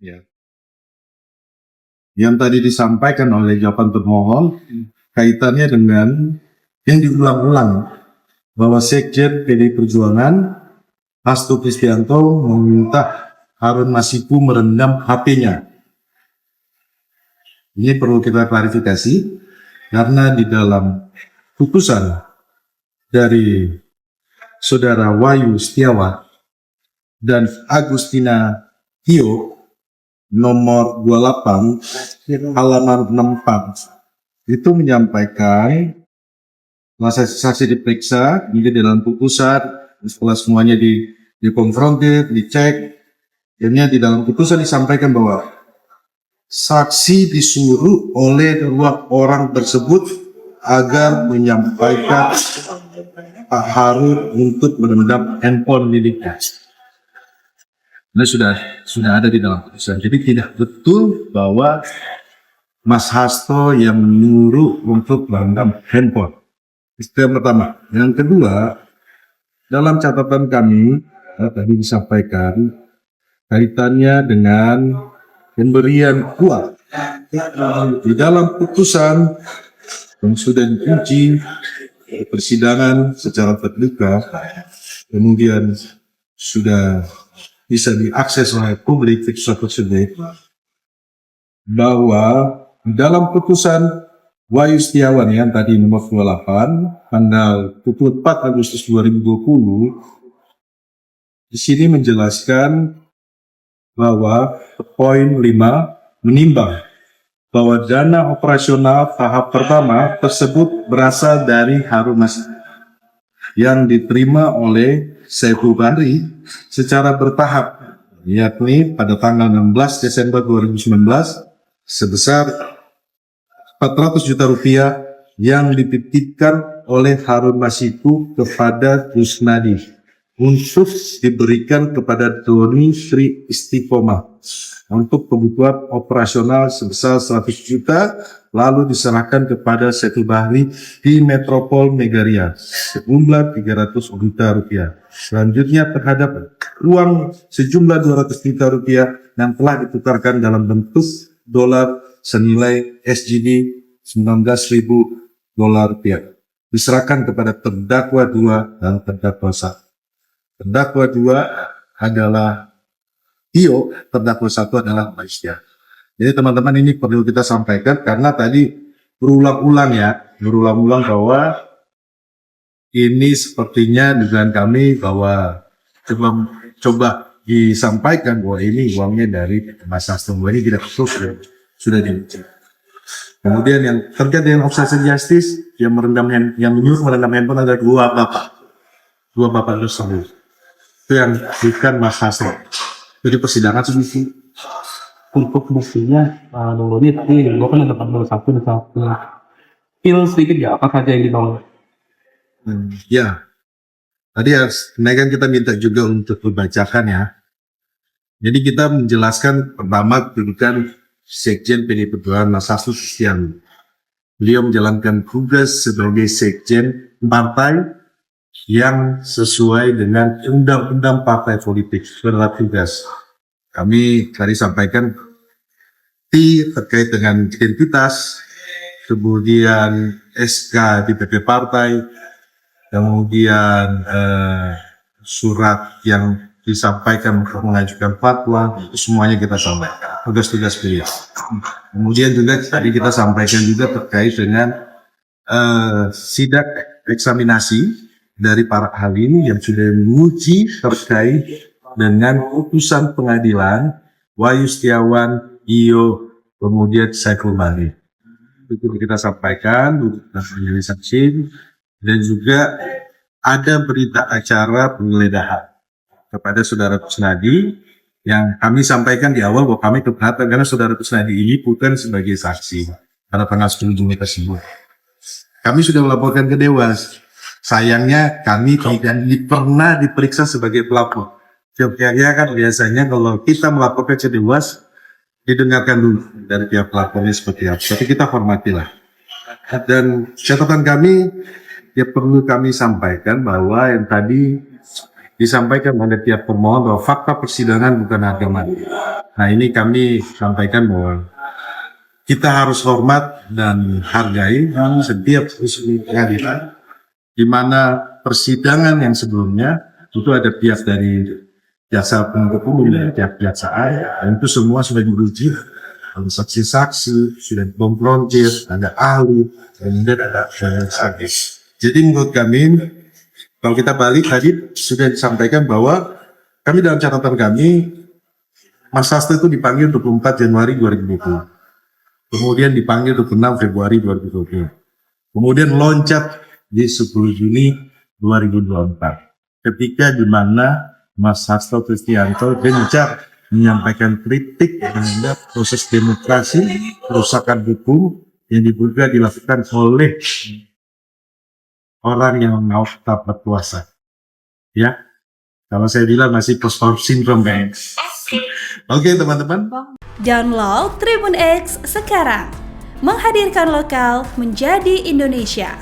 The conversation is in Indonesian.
Ya. Yang tadi disampaikan oleh jawaban termohon kaitannya dengan yang diulang-ulang bahwa Sekjen PDI Perjuangan Hasto Kristianto meminta Harun Masiku merendam HP-nya. Ini perlu kita klarifikasi karena di dalam putusan dari Saudara Wahyu Setiawan dan Agustina Tio nomor 28 halaman 64 itu menyampaikan masa saksi diperiksa, kemudian dalam putusan setelah semuanya dikonfrontir, dicek, akhirnya di dalam putusan disampaikan bahwa saksi disuruh oleh dua orang tersebut agar menyampaikan Pak Harun untuk merendam handphone miliknya. Nah, sudah ada di dalam putusan. Jadi tidak betul bahwa Mas Hasto yang menyuruh untuk merendam handphone. Itu yang pertama. Yang kedua, dalam catatan kami tadi disampaikan kaitannya dengan pemberian uang. Di dalam putusan yang sudah diuji persidangan secara terbuka, kemudian sudah bisa diakses oleh publik tersebut, bahwa dalam putusan Wahyu Setiawan yang tadi nomor 28 tanggal 24 Agustus 2020 di sini menjelaskan bahwa poin 5 menimbang bahwa dana operasional tahap pertama tersebut berasal dari Harun Masiku yang diterima oleh Saiful Bahri secara bertahap, yakni pada tanggal 16 Desember 2019 sebesar 400 juta rupiah yang dititipkan oleh Harun Masiku kepada Kusnadi untuk diberikan kepada Doni Sri Istiqomah untuk kebutuhan operasional sebesar 100 juta lalu diserahkan kepada Saiful Bahri di Metropol Megaria sejumlah 300 juta rupiah. Selanjutnya terhadap uang sejumlah 200 juta rupiah yang telah ditukarkan dalam bentuk dolar senilai SGD 19.000 dolar rupiah diserahkan kepada terdakwa 2 dan terdakwa 1. Terdakwa 2 adalah Tio, terdakwa 1 adalah Malaysia. Jadi teman-teman ini perlu kita sampaikan karena tadi berulang-ulang bahwa ini sepertinya dengan kami bahwa coba disampaikan bahwa ini uangnya dari Mas Hasto. Ini tidak betul, sudah diuji. Kemudian yang terkait dengan obstruction justice yang menyuruh merendam handphone ada dua bapak tersebut. Itu yang bukan Mas Hasto. Jadi persidangan sedikit. Untuk buktinya dulu nih tadi gue kan ada 41 dan 1 pil sedikit ya apa saja yang ditolak. Ya, tadi kan kita minta juga untuk dibacakan ya. Jadi kita menjelaskan pertama kedudukan Sekjen PDI Perjuangan Mas Hasto Kristianto. Beliau menjalankan tugas sebagai Sekjen partai yang sesuai dengan undang-undang partai politik berat tugas. Kami tadi sampaikan terkait dengan identitas, kemudian SK DPP partai, kemudian surat yang disampaikan untuk mengajukan fatwa, itu semuanya kita sampaikan tugas-tugas beliau. Kemudian juga tadi kita sampaikan juga terkait dengan sidak eksaminasi dari para ahli yang sudah menguji terkait dengan putusan pengadilan Wahyu Setiawan, Iyo, kemudian Saiful Bahri. Itu kita sampaikan menjadi saksi dan juga ada berita acara penggeledahan kepada Saudara Kusnadi yang kami sampaikan di awal bahwa kami keberatan karena Saudara Kusnadi ini bukan sebagai saksi pada tanggal 10 Juni tersebut. Kami sudah melaporkan ke Dewas. Sayangnya kami tidak pernah diperiksa sebagai pelapor. Kayaknya kan biasanya kalau kita melaporkan ke Dewas didengarkan dulu dari pihak pelapornya seperti apa. Tapi kita hormatilah. Dan catatan kami ya perlu kami sampaikan bahwa yang tadi disampaikan oleh pihak pemohon bahwa fakta persidangan bukan harga mati. Nah, ini kami sampaikan bahwa kita harus hormat dan hargai setiap usul pengadilan, di mana persidangan yang sebelumnya itu ada pihak dari jasa penuntut umum dan pihak kejaksaan, dan itu semua sudah diuji, ada saksi-saksi, sudah dikonfrontir, ada ahli, kemudian ada saksi. Jadi menurut kami, kalau kita balik tadi sudah disampaikan bahwa kami dalam catatan kami, Mas Hasto itu dipanggil 24 Januari 2020. Kemudian dipanggil 26 Februari 2020. Kemudian loncat di 10 Juni 2024. Ketika di mana Mas Hasto Kristianto gencar menyampaikan kritik terhadap proses demokrasi, kerusakan hukum yang diduga dilakukan oleh orang yang mau tetap berkuasa. Ya, kalau saya bilang masih post-war syndrome, guys. Oke, teman-teman. Download Tribun X sekarang, menghadirkan lokal menjadi Indonesia.